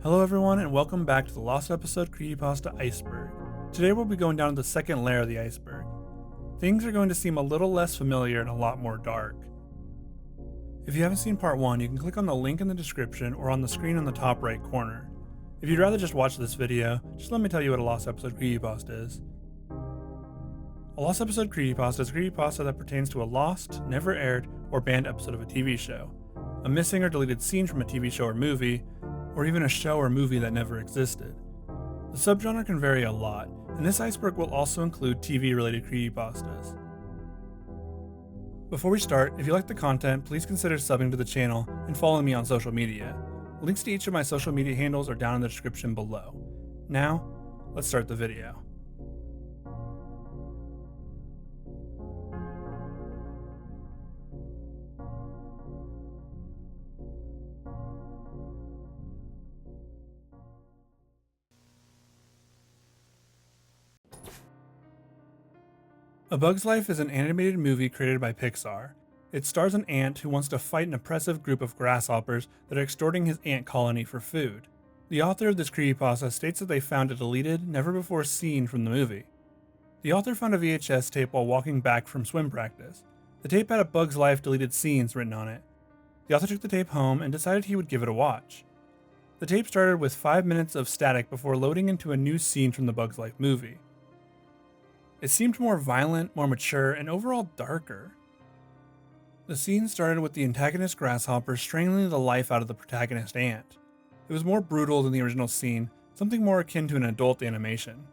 Hello everyone and welcome back to the lost episode Creepypasta Iceberg. Today we'll be going down to the second layer of the iceberg. Things are going to seem a little less familiar and a lot more dark. If you haven't seen part 1, you can click on the link in the description or on the screen in the top right corner. If you'd rather just watch this video, just let me tell you what a lost episode Creepypasta is. A lost episode Creepypasta is a creepypasta that pertains to a lost, never aired, or banned episode of a TV show, a missing or deleted scene from a TV show or movie, or even a show or movie that never existed. The subgenre can vary a lot, and this iceberg will also include TV-related creepypastas. Before we start, if you like the content, please consider subbing to the channel and following me on social media. Links to each of my social media handles are down in the description below. Now, let's start the video. A Bug's Life is an animated movie created by Pixar. It stars an ant who wants to fight an oppressive group of grasshoppers that are extorting his ant colony for food. The author of this creepypasta states that they found a deleted, never-before scene from the movie. The author found a VHS tape while walking back from swim practice. The tape had a Bug's Life deleted scenes written on it. The author took the tape home and decided he would give it a watch. The tape started with 5 minutes of static before loading into a new scene from the Bug's Life movie. It seemed more violent, more mature, and overall darker. The scene started with the antagonist grasshopper strangling the life out of the protagonist ant. It was more brutal than the original scene, something more akin to an adult animation.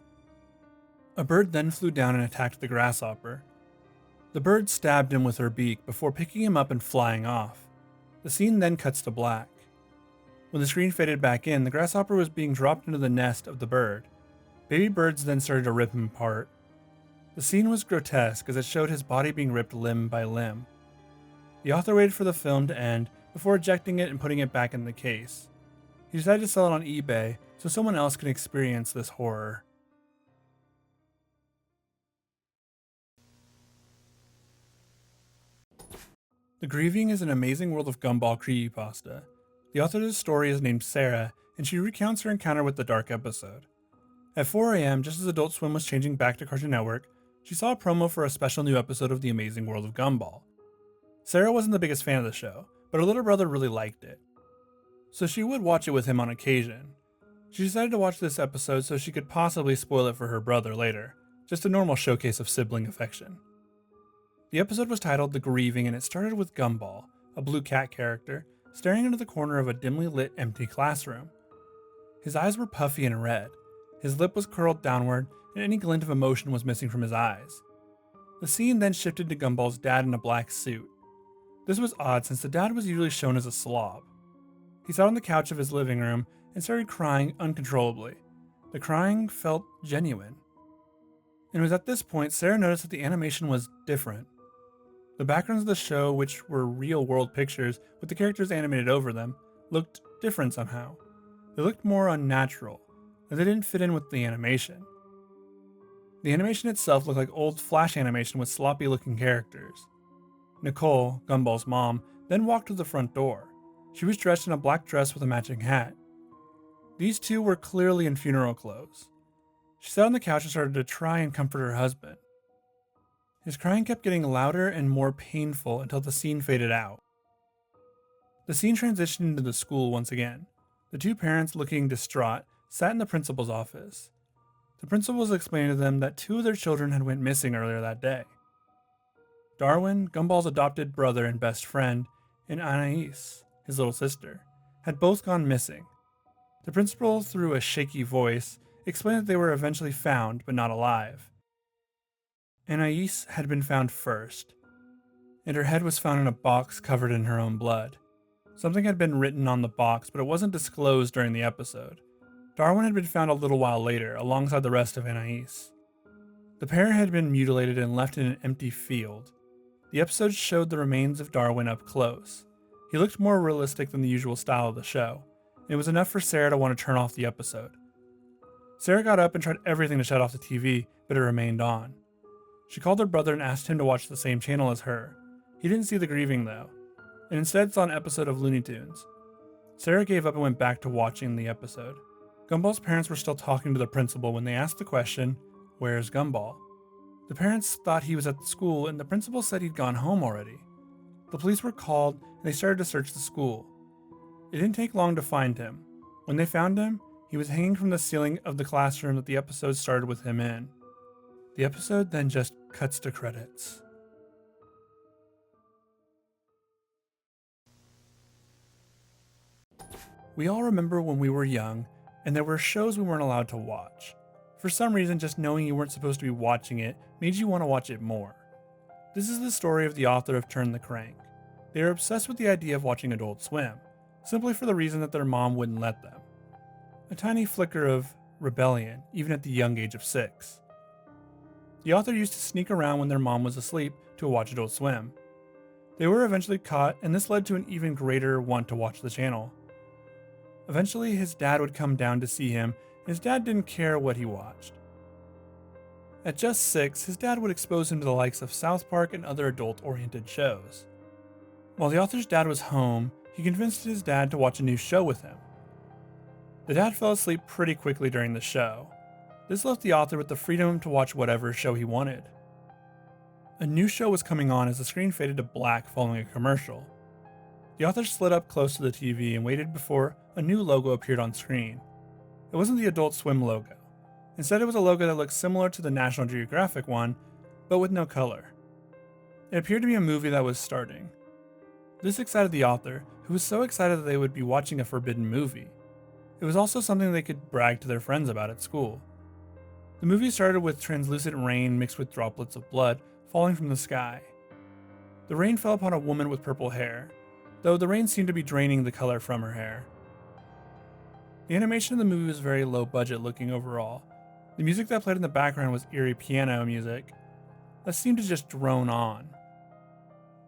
A bird then flew down and attacked the grasshopper. The bird stabbed him with her beak before picking him up and flying off. The scene then cuts to black. When the screen faded back in, the grasshopper was being dropped into the nest of the bird. Baby birds then started to rip him apart. The scene was grotesque as it showed his body being ripped limb by limb. The author waited for the film to end before ejecting it and putting it back in the case. He decided to sell it on eBay so someone else can experience this horror. The Grieving is an Amazing World of Gumball creepypasta. The author of this story is named Sarah, and she recounts her encounter with the dark episode. At 4 a.m., just as Adult Swim was changing back to Cartoon Network, she saw a promo for a special new episode of The Amazing World of Gumball. Sarah wasn't the biggest fan of the show, but her little brother really liked it, so she would watch it with him on occasion. She decided to watch this episode so she could possibly spoil it for her brother later, just a normal showcase of sibling affection. The episode was titled The Grieving, and it started with Gumball, a blue cat character, staring into the corner of a dimly lit empty classroom. His eyes were puffy and red. His lip was curled downward, and any glint of emotion was missing from his eyes. The scene then shifted to Gumball's dad in a black suit. This was odd since the dad was usually shown as a slob. He sat on the couch of his living room and started crying uncontrollably. The crying felt genuine. And it was at this point Sarah noticed that the animation was different. The backgrounds of the show, which were real-world pictures with the characters animated over them, looked different somehow. They looked more unnatural, and they didn't fit in with the animation. The animation itself looked like old Flash animation with sloppy-looking characters. Nicole, Gumball's mom, then walked to the front door. She was dressed in a black dress with a matching hat. These two were clearly in funeral clothes. She sat on the couch and started to try and comfort her husband. His crying kept getting louder and more painful until the scene faded out. The scene transitioned into the school once again. The two parents, looking distraught, sat in the principal's office. The principal was explaining to them that 2 of their children had went missing earlier that day. Darwin, Gumball's adopted brother and best friend, and Anais, his little sister, had both gone missing. The principal, through a shaky voice, explained that they were eventually found, but not alive. Anais had been found first, and her head was found in a box covered in her own blood. Something had been written on the box, but it wasn't disclosed during the episode. Darwin had been found a little while later, alongside the rest of Anais. The pair had been mutilated and left in an empty field. The episode showed the remains of Darwin up close. He looked more realistic than the usual style of the show, and it was enough for Sarah to want to turn off the episode. Sarah got up and tried everything to shut off the TV, but it remained on. She called her brother and asked him to watch the same channel as her. He didn't see The Grieving though, and instead saw an episode of Looney Tunes. Sarah gave up and went back to watching the episode. Gumball's parents were still talking to the principal when they asked the question, "Where's Gumball?" The parents thought he was at the school, and the principal said he'd gone home already. The police were called, and they started to search the school. It didn't take long to find him. When they found him, he was hanging from the ceiling of the classroom that the episode started with him in. The episode then just cuts to credits. We all remember when we were young, and there were shows we weren't allowed to watch. For some reason, just knowing you weren't supposed to be watching it made you want to watch it more. This is the story of the author of Turn the Crank. They are obsessed with the idea of watching Adult Swim, simply for the reason that their mom wouldn't let them. A tiny flicker of rebellion, even at the young age of 6. The author used to sneak around when their mom was asleep to watch Adult Swim. They were eventually caught, and this led to an even greater want to watch the channel. Eventually, his dad would come down to see him, and his dad didn't care what he watched. At just 6, his dad would expose him to the likes of South Park and other adult-oriented shows. While the author's dad was home, he convinced his dad to watch a new show with him. The dad fell asleep pretty quickly during the show. This left the author with the freedom to watch whatever show he wanted. A new show was coming on as the screen faded to black following a commercial. The author slid up close to the TV and waited before a new logo appeared on screen. It wasn't the Adult Swim logo. Instead, it was a logo that looked similar to the National Geographic one, but with no color. It appeared to be a movie that was starting. This excited the author, who was so excited that they would be watching a forbidden movie. It was also something they could brag to their friends about at school. The movie started with translucent rain mixed with droplets of blood falling from the sky. The rain fell upon a woman with purple hair, though the rain seemed to be draining the color from her hair. The animation of the movie was very low budget looking overall. The music that played in the background was eerie piano music that seemed to just drone on.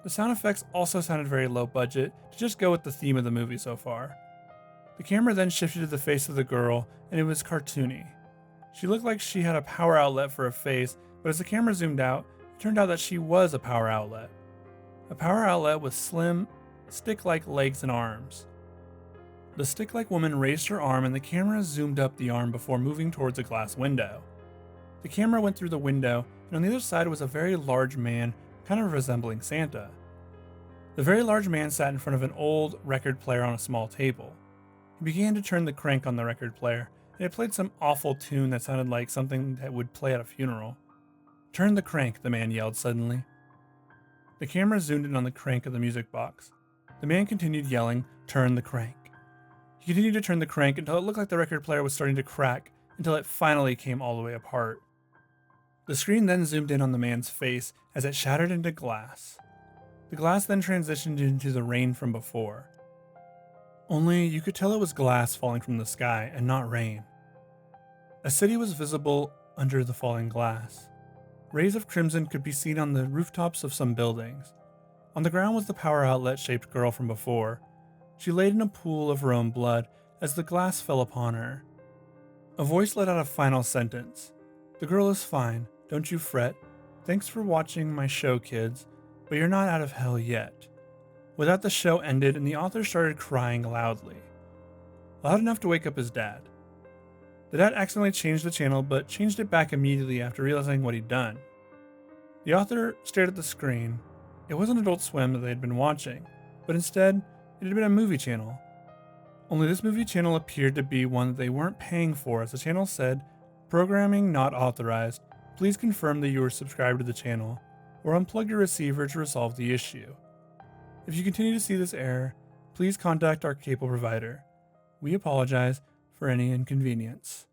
The sound effects also sounded very low budget to just go with the theme of the movie so far. The camera then shifted to the face of the girl, and it was cartoony. She looked like she had a power outlet for a face, but as the camera zoomed out, it turned out that she was a power outlet. A power outlet with slim, stick-like legs and arms. The stick-like woman raised her arm and the camera zoomed up the arm before moving towards a glass window. The camera went through the window, and on the other side was a very large man, kind of resembling Santa. The very large man sat in front of an old record player on a small table. He began to turn the crank on the record player, and it played some awful tune that sounded like something that would play at a funeral. "Turn the crank," the man yelled suddenly. The camera zoomed in on the crank of the music box. The man continued yelling, "Turn the crank." He continued to turn the crank until it looked like the record player was starting to crack, until it finally came all the way apart. The screen then zoomed in on the man's face as it shattered into glass. The glass then transitioned into the rain from before. Only you could tell it was glass falling from the sky and not rain. A city was visible under the falling glass. Rays of crimson could be seen on the rooftops of some buildings. On the ground was the power outlet-shaped girl from before. She laid in a pool of her own blood as the glass fell upon her. A voice let out a final sentence. "The girl is fine, don't you fret. Thanks for watching my show, kids, but you're not out of hell yet." With that, the show ended and the author started crying loudly. Loud enough to wake up his dad. The dad accidentally changed the channel, but changed it back immediately after realizing what he'd done. The author stared at the screen. It wasn't Adult Swim that they had been watching, but instead, it had been a movie channel. Only this movie channel appeared to be one that they weren't paying for, as the channel said, "Programming not authorized. Please confirm that you are subscribed to the channel, or unplug your receiver to resolve the issue. If you continue to see this error, please contact our cable provider. We apologize for any inconvenience."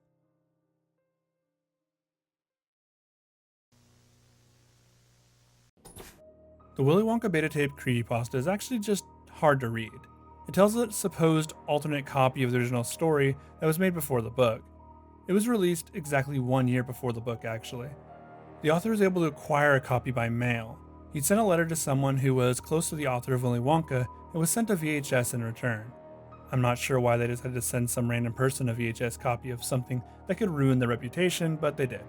The Willy Wonka beta tape creepypasta is actually just hard to read. It tells a supposed alternate copy of the original story that was made before the book. It was released exactly 1 year before the book, actually. The author was able to acquire a copy by mail. He'd sent a letter to someone who was close to the author of Willy Wonka and was sent a VHS in return. I'm not sure why they decided to send some random person a VHS copy of something that could ruin their reputation, but they did.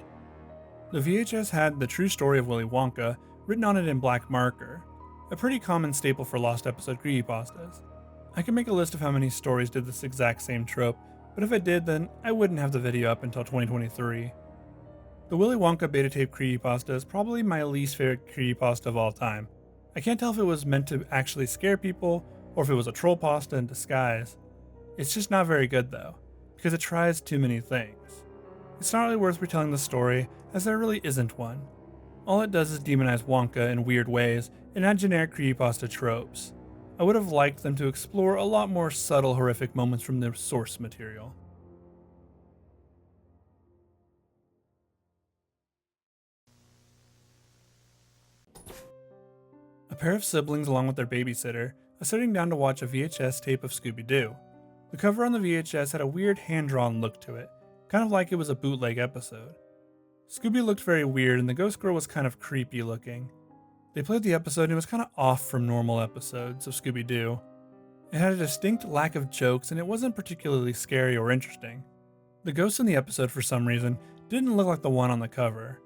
The VHS had the true story of Willy Wonka written on it in black marker, a pretty common staple for lost episode creepypastas. I can make a list of how many stories did this exact same trope, but if it did, then I wouldn't have the video up until 2023. The Willy Wonka beta tape creepypasta is probably my least favorite creepypasta of all time. I can't tell if it was meant to actually scare people, or if it was a troll pasta in disguise. It's just not very good though, because it tries too many things. It's not really worth retelling the story, as there really isn't one. All it does is demonize Wonka in weird ways and add generic creepypasta tropes. I would have liked them to explore a lot more subtle horrific moments from their source material. A pair of siblings along with their babysitter are sitting down to watch a VHS tape of ScoobyDoo. The cover on the VHS had a weird hand-drawn look to it, kind of like it was a bootleg episode. Scooby looked very weird and the ghost girl was kind of creepy looking. They played the episode and it was kind of off from normal episodes of Scooby-Doo. It had a distinct lack of jokes and it wasn't particularly scary or interesting. The ghost in the episode, for some reason, didn't look like the one on the cover.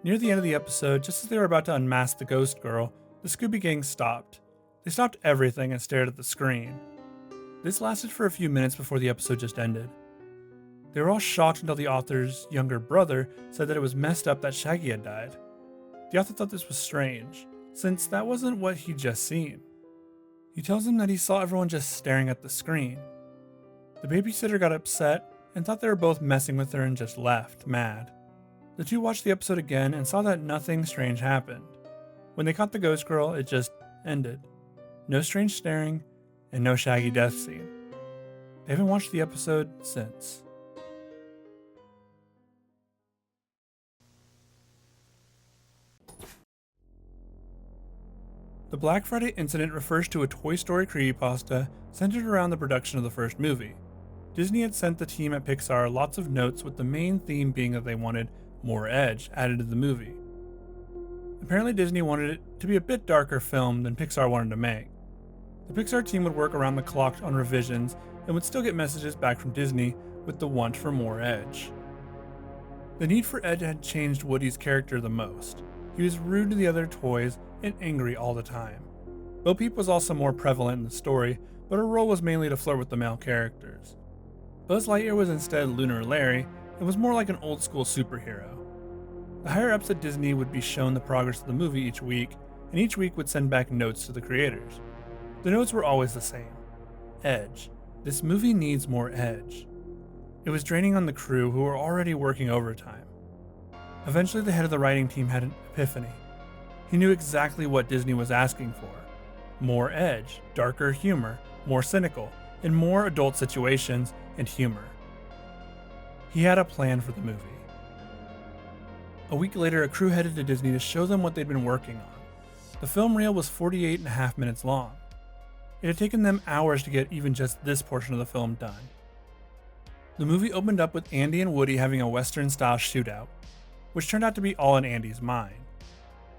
Near the end of the episode, just as they were about to unmask the ghost girl, the Scooby Gang stopped. They stopped everything and stared at the screen. This lasted for a few minutes before the episode just ended. They were all shocked until the author's younger brother said that it was messed up that Shaggy had died. The author thought this was strange, since that wasn't what he'd just seen. He tells him that he saw everyone just staring at the screen. The babysitter got upset and thought they were both messing with her and just left, mad. The two watched the episode again and saw that nothing strange happened. When they caught the ghost girl, it just ended. No strange staring, and no Shaggy death scene. They haven't watched the episode since. The Black Friday incident refers to a Toy Story creepypasta centered around the production of the first movie. Disney had sent the team at Pixar lots of notes, with the main theme being that they wanted more edge added to the movie. Apparently Disney wanted it to be a bit darker film than Pixar wanted to make. The Pixar team would work around the clock on revisions and would still get messages back from Disney with the want for more edge. The need for edge had changed Woody's character the most. He was rude to the other toys and angry all the time. Bo Peep was also more prevalent in the story, but her role was mainly to flirt with the male characters. Buzz Lightyear was instead Lunar Larry and was more like an old school superhero. The higher ups at Disney would be shown the progress of the movie each week, and each week would send back notes to the creators. The notes were always the same. Edge. This movie needs more edge. It was draining on the crew, who were already working overtime. Eventually the head of the writing team had an epiphany. He knew exactly what Disney was asking for. More edge, darker humor, more cynical, and more adult situations and humor. He had a plan for the movie. A week later, a crew headed to Disney to show them what they'd been working on. The film reel was 48.5 minutes long. It had taken them hours to get even just this portion of the film done. The movie opened up with Andy and Woody having a Western-style shootout, which turned out to be all in Andy's mind.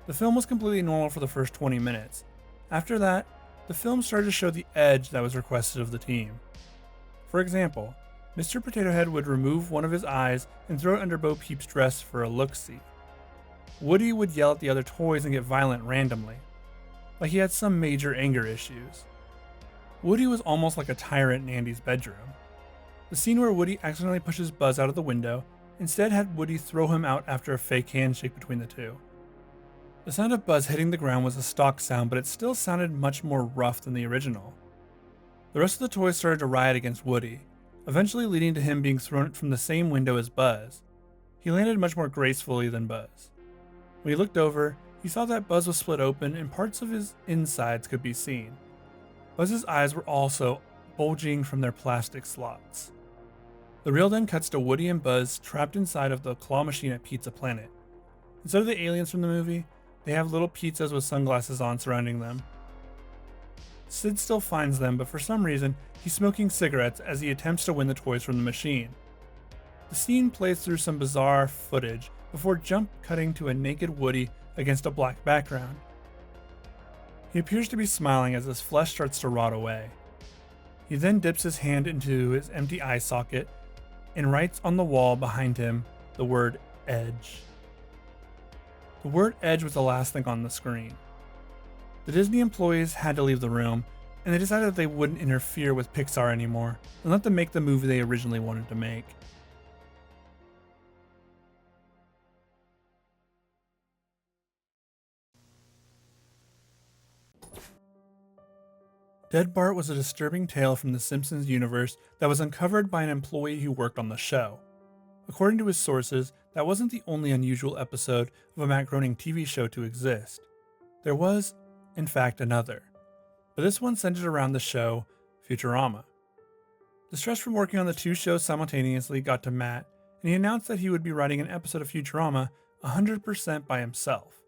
The film was completely normal for the first 20 minutes. After that, the film started to show the edge that was requested of the team. For example, Mr. Potato Head would remove one of his eyes and throw it under Bo Peep's dress for a look-see. Woody would yell at the other toys and get violent randomly, like he had some major anger issues. Woody was almost like a tyrant in Andy's bedroom. The scene where Woody accidentally pushes Buzz out of the window instead had Woody throw him out after a fake handshake between the two. The sound of Buzz hitting the ground was a stock sound, but it still sounded much more rough than the original. The rest of the toys started to riot against Woody, eventually leading to him being thrown from the same window as Buzz. He landed much more gracefully than Buzz. When he looked over, he saw that Buzz was split open and parts of his insides could be seen. Buzz's eyes were also bulging from their plastic slots. The reel then cuts to Woody and Buzz trapped inside of the claw machine at Pizza Planet. Instead of the aliens from the movie, they have little pizzas with sunglasses on surrounding them. Sid still finds them, but for some reason, he's smoking cigarettes as he attempts to win the toys from the machine. The scene plays through some bizarre footage before jump cutting to a naked Woody against a black background. He appears to be smiling as his flesh starts to rot away. He then dips his hand into his empty eye socket and writes on the wall behind him the word Edge. The word Edge was the last thing on the screen. The Disney employees had to leave the room, and they decided that they wouldn't interfere with Pixar anymore and let them make the movie they originally wanted to make. Dead Bart was a disturbing tale from the Simpsons universe that was uncovered by an employee who worked on the show. According to his sources, that wasn't the only unusual episode of a Matt Groening TV show to exist. There was, in fact, another. But this one centered around the show Futurama. The stress from working on the two shows simultaneously got to Matt, and he announced that he would be writing an episode of Futurama 100% by himself.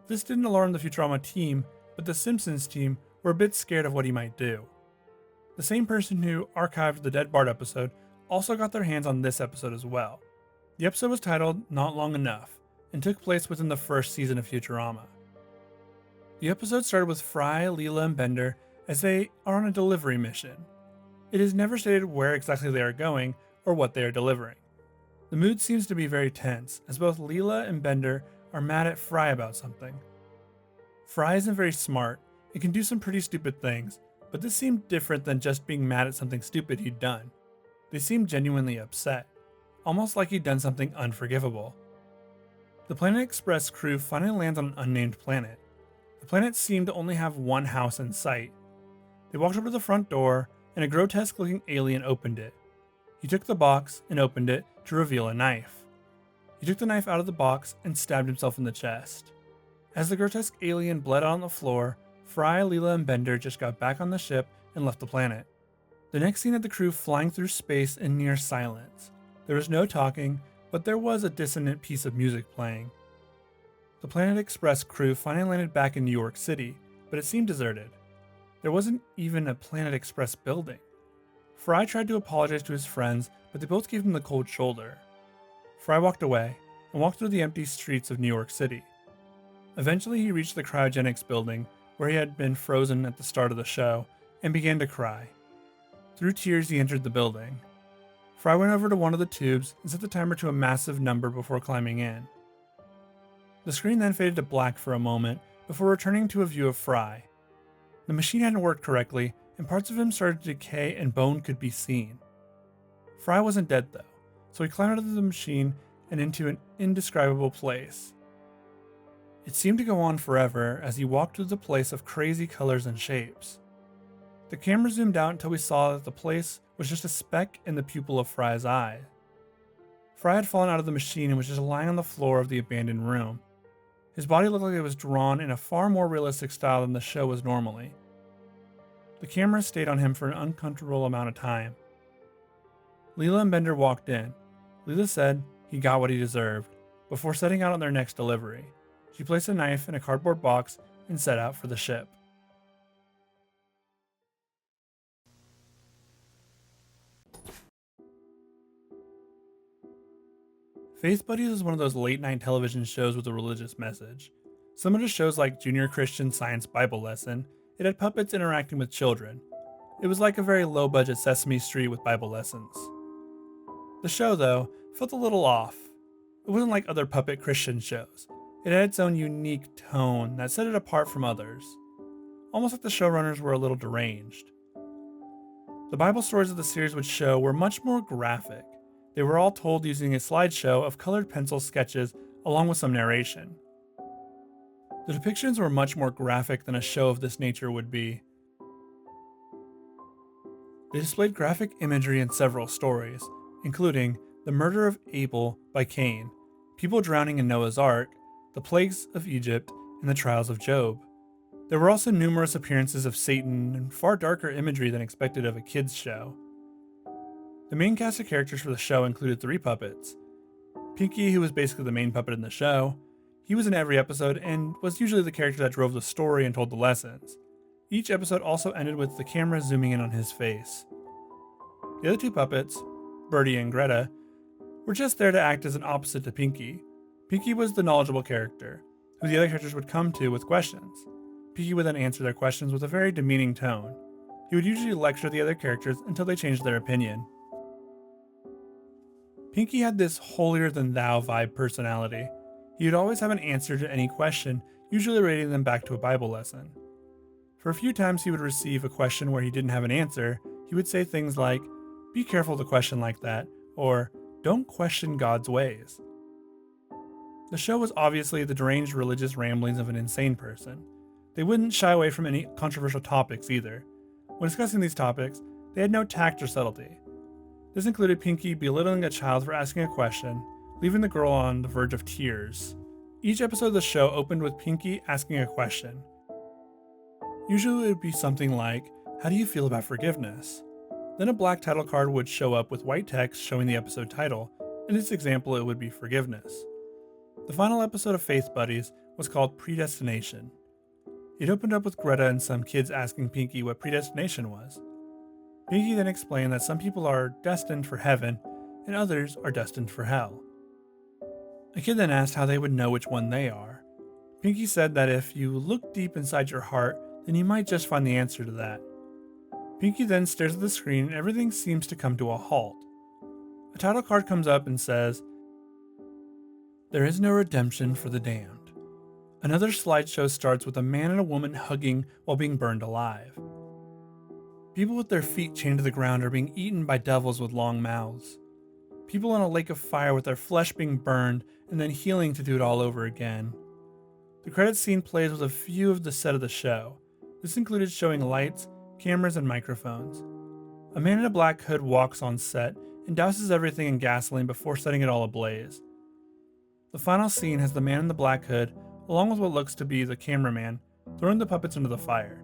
This didn't alarm the Futurama team, but the Simpsons team were a bit scared of what he might do. The same person who archived the Dead Bart episode also got their hands on this episode as well. The episode was titled Not Long Enough and took place within the first season of Futurama. The episode started with Fry, Leela, and Bender as they are on a delivery mission. It is never stated where exactly they are going or what they are delivering. The mood seems to be very tense, as both Leela and Bender are mad at Fry about something. Fry isn't very smart and can do some pretty stupid things, but this seemed different than just being mad at something stupid he'd done. They seemed genuinely upset, almost like he'd done something unforgivable. The Planet Express crew finally lands on an unnamed planet. The planet seemed to only have one house in sight. They walked over to the front door, and a grotesque-looking alien opened it. He took the box and opened it to reveal a knife. He took the knife out of the box and stabbed himself in the chest. As the grotesque alien bled out on the floor, Fry, Leela, and Bender just got back on the ship and left the planet. The next scene had the crew flying through space in near silence. There was no talking, but there was a dissonant piece of music playing. The Planet Express crew finally landed back in New York City, but it seemed deserted. There wasn't even a Planet Express building. Fry tried to apologize to his friends, but they both gave him the cold shoulder. Fry walked away and walked through the empty streets of New York City. Eventually, he reached the cryogenics building, where he had been frozen at the start of the show, and began to cry. Through tears, he entered the building. Fry went over to one of the tubes and set the timer to a massive number before climbing in. The screen then faded to black for a moment before returning to a view of Fry. The machine hadn't worked correctly, and parts of him started to decay and bone could be seen. Fry wasn't dead though, so he climbed out of the machine and into an indescribable place. It seemed to go on forever as he walked through the place of crazy colors and shapes. The camera zoomed out until we saw that the place was just a speck in the pupil of Fry's eye. Fry had fallen out of the machine and was just lying on the floor of the abandoned room. His body looked like it was drawn in a far more realistic style than the show was normally. The camera stayed on him for an uncomfortable amount of time. Leela and Bender walked in. Leela said he got what he deserved, before setting out on their next delivery. She placed a knife in a cardboard box and set out for the ship. Faith Buddies is one of those late-night television shows with a religious message. Similar to shows like Junior Christian Science Bible Lesson, it had puppets interacting with children. It was like a very low-budget Sesame Street with Bible lessons. The show, though, felt a little off. It wasn't like other puppet Christian shows. It had its own unique tone that set it apart from others. Almost like the showrunners were a little deranged. The Bible stories of the series would show were much more graphic. They were all told using a slideshow of colored pencil sketches along with some narration. The depictions were much more graphic than a show of this nature would be. They displayed graphic imagery in several stories, including the murder of Abel by Cain, people drowning in Noah's Ark, the plagues of Egypt, and the trials of Job. There were also numerous appearances of Satan and far darker imagery than expected of a kids' show. The main cast of characters for the show included 3 puppets. Pinky, who was basically the main puppet in the show, he was in every episode and was usually the character that drove the story and told the lessons. Each episode also ended with the camera zooming in on his face. The other 2 puppets, Birdie and Greta, were just there to act as an opposite to Pinky. Pinky was the knowledgeable character, who the other characters would come to with questions. Pinky would then answer their questions with a very demeaning tone. He would usually lecture the other characters until they changed their opinion. Pinky had this holier-than-thou vibe personality. He would always have an answer to any question, usually relating them back to a Bible lesson. For a few times he would receive a question where he didn't have an answer, he would say things like, "Be careful to question like that," or "Don't question God's ways." The show was obviously the deranged religious ramblings of an insane person. They wouldn't shy away from any controversial topics either. When discussing these topics, they had no tact or subtlety. This included Pinky belittling a child for asking a question, leaving the girl on the verge of tears. Each episode of the show opened with Pinky asking a question. Usually it would be something like, "How do you feel about forgiveness?" Then a black title card would show up with white text showing the episode title. In this example, it would be Forgiveness. The final episode of Faith Buddies was called Predestination. It opened up with Greta and some kids asking Pinky what predestination was. Pinky then explained that some people are destined for heaven and others are destined for hell. A kid then asked how they would know which one they are. Pinky said that if you look deep inside your heart, then you might just find the answer to that. Pinky then stares at the screen and everything seems to come to a halt. A title card comes up and says, "There is no redemption for the damned." Another slideshow starts with a man and a woman hugging while being burned alive. People with their feet chained to the ground are being eaten by devils with long mouths. People in a lake of fire with their flesh being burned and then healing to do it all over again. The credits scene plays with a view of the set of the show. This included showing lights, cameras, and microphones. A man in a black hood walks on set and douses everything in gasoline before setting it all ablaze. The final scene has the man in the black hood, along with what looks to be the cameraman, throwing the puppets into the fire.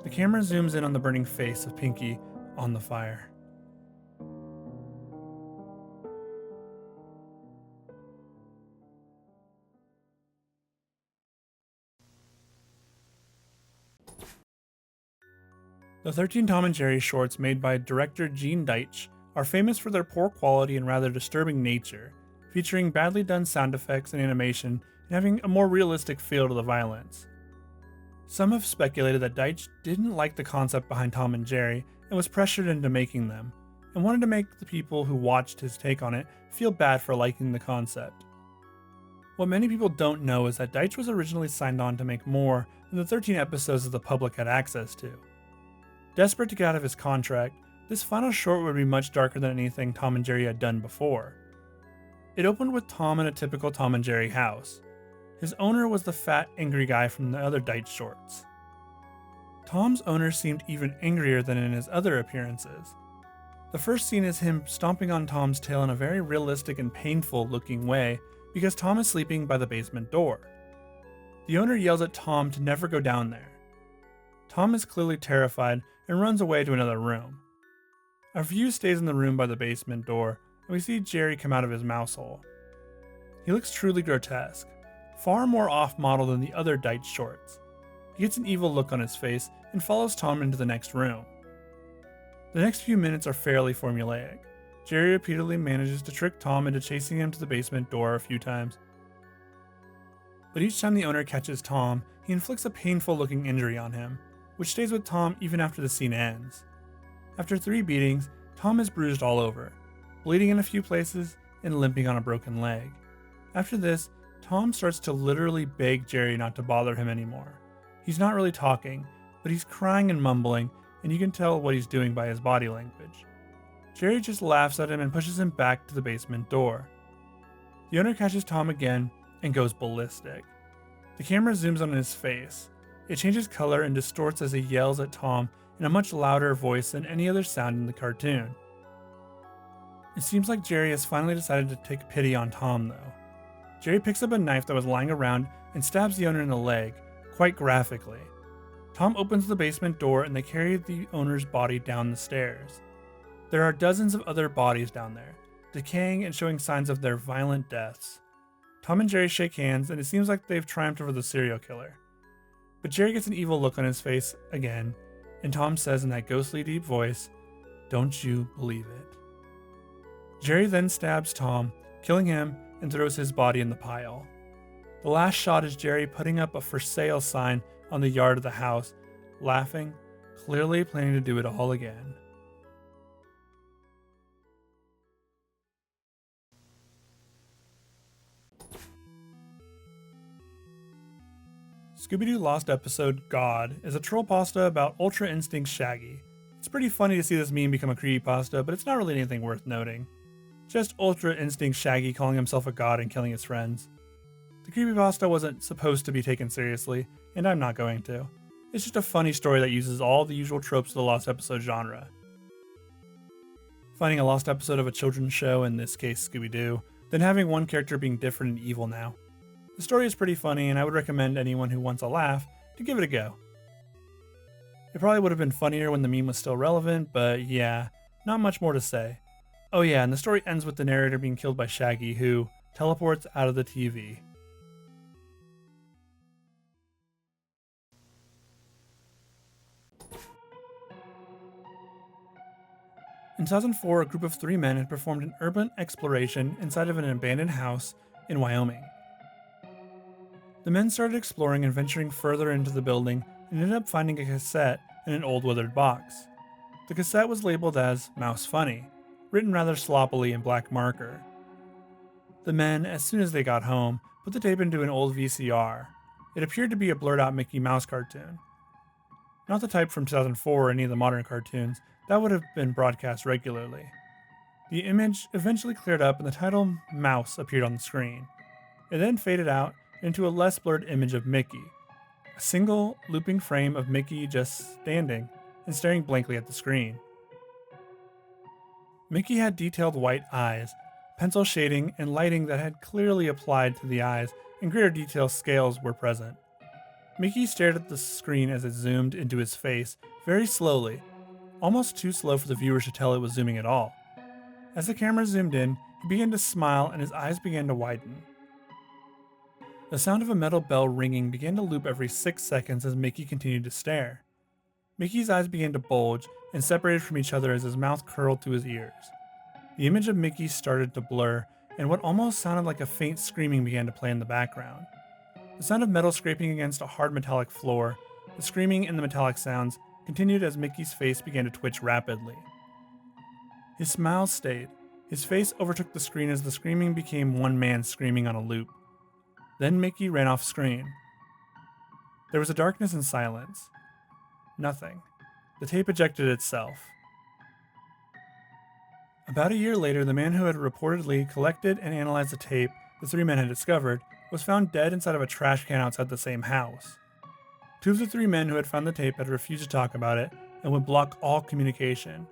The camera zooms in on the burning face of Pinky on the fire. The 13 Tom and Jerry shorts made by director Gene Deitch are famous for their poor quality and rather disturbing nature, featuring badly done sound effects and animation and having a more realistic feel to the violence. Some have speculated that Deitch didn't like the concept behind Tom and Jerry and was pressured into making them, and wanted to make the people who watched his take on it feel bad for liking the concept. What many people don't know is that Deitch was originally signed on to make more than the 13 episodes that the public had access to. Desperate to get out of his contract, this final short would be much darker than anything Tom and Jerry had done before. It opened with Tom in a typical Tom and Jerry house. His owner was the fat, angry guy from the other Deitch shorts. Tom's owner seemed even angrier than in his other appearances. The first scene is him stomping on Tom's tail in a very realistic and painful looking way because Tom is sleeping by the basement door. The owner yells at Tom to never go down there. Tom is clearly terrified and runs away to another room. Our view stays in the room by the basement door, and we see Jerry come out of his mouse hole. He looks truly grotesque, far more off-model than the other Deitch shorts. He gets an evil look on his face and follows Tom into the next room. The next few minutes are fairly formulaic. Jerry repeatedly manages to trick Tom into chasing him to the basement door a few times. But each time the owner catches Tom, he inflicts a painful-looking injury on him, which stays with Tom even after the scene ends. After 3 beatings, Tom is bruised all over, bleeding in a few places and limping on a broken leg. After this, Tom starts to literally beg Jerry not to bother him anymore. He's not really talking, but he's crying and mumbling, and you can tell what he's doing by his body language. Jerry just laughs at him and pushes him back to the basement door. The owner catches Tom again and goes ballistic. The camera zooms on his face. It changes color and distorts as he yells at Tom in a much louder voice than any other sound in the cartoon. It seems like Jerry has finally decided to take pity on Tom though. Jerry picks up a knife that was lying around and stabs the owner in the leg, quite graphically. Tom opens the basement door and they carry the owner's body down the stairs. There are dozens of other bodies down there, decaying and showing signs of their violent deaths. Tom and Jerry shake hands and it seems like they've triumphed over the serial killer. But Jerry gets an evil look on his face again, and Tom says in that ghostly deep voice, "Don't you believe it?" Jerry then stabs Tom, killing him, and throws his body in the pile. The last shot is Jerry putting up a for sale sign on the yard of the house, laughing, clearly planning to do it all again. ScoobyDoo Lost Episode God is a troll pasta about Ultra Instinct Shaggy. It's pretty funny to see this meme become a creepypasta, but it's not really anything worth noting. Just Ultra Instinct Shaggy calling himself a god and killing his friends. The creepypasta wasn't supposed to be taken seriously, and I'm not going to. It's just a funny story that uses all the usual tropes of the Lost Episode genre. Finding a lost episode of a children's show, in this case Scooby-Doo, then having one character being different and evil now. The story is pretty funny, and I would recommend anyone who wants a laugh to give it a go. It probably would have been funnier when the meme was still relevant, but yeah, not much more to say. Oh yeah, and the story ends with the narrator being killed by Shaggy, who teleports out of the TV. In 2004, a group of 3 men had performed an urban exploration inside of an abandoned house in Wyoming. The men started exploring and venturing further into the building and ended up finding a cassette in an old weathered box. The cassette was labeled as Mouse Funny, written rather sloppily in black marker. The men, as soon as they got home, put the tape into an old VCR. It appeared to be a blurred out Mickey Mouse cartoon. Not the type from 2004 or any of the modern cartoons, that would have been broadcast regularly. The image eventually cleared up and the title Mouse appeared on the screen. It then faded out into a less blurred image of Mickey, a single looping frame of Mickey just standing and staring blankly at the screen. Mickey had detailed white eyes, pencil shading and lighting that had clearly applied to the eyes, and greater detail scales were present. Mickey stared at the screen as it zoomed into his face very slowly, almost too slow for the viewers to tell it was zooming at all. As the camera zoomed in, he began to smile and his eyes began to widen. The sound of a metal bell ringing began to loop every 6 seconds as Mickey continued to stare. Mickey's eyes began to bulge and separated from each other as his mouth curled to his ears. The image of Mickey started to blur, and what almost sounded like a faint screaming began to play in the background. The sound of metal scraping against a hard metallic floor, the screaming and the metallic sounds continued as Mickey's face began to twitch rapidly. His smile stayed. His face overtook the screen as the screaming became one man screaming on a loop. Then Mickey ran off screen. There was a darkness and silence. Nothing. The tape ejected itself. About a year later, the man who had reportedly collected and analyzed the tape the 3 men had discovered was found dead inside of a trash can outside the same house. 2 of the 3 men who had found the tape had refused to talk about it and would block all communication.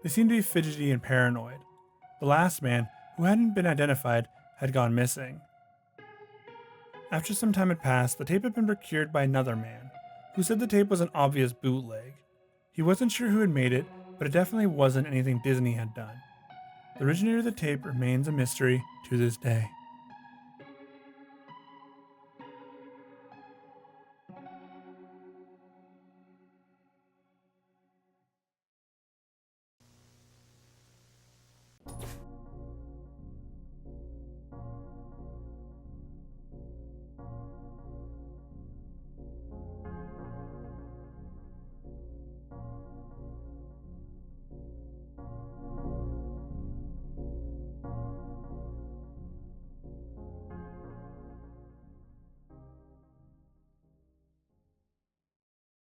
They seemed to be fidgety and paranoid. The last man, who hadn't been identified, had gone missing. After some time had passed, the tape had been procured by another man, who said the tape was an obvious bootleg. He wasn't sure who had made it, but it definitely wasn't anything Disney had done. The originator of the tape remains a mystery to this day.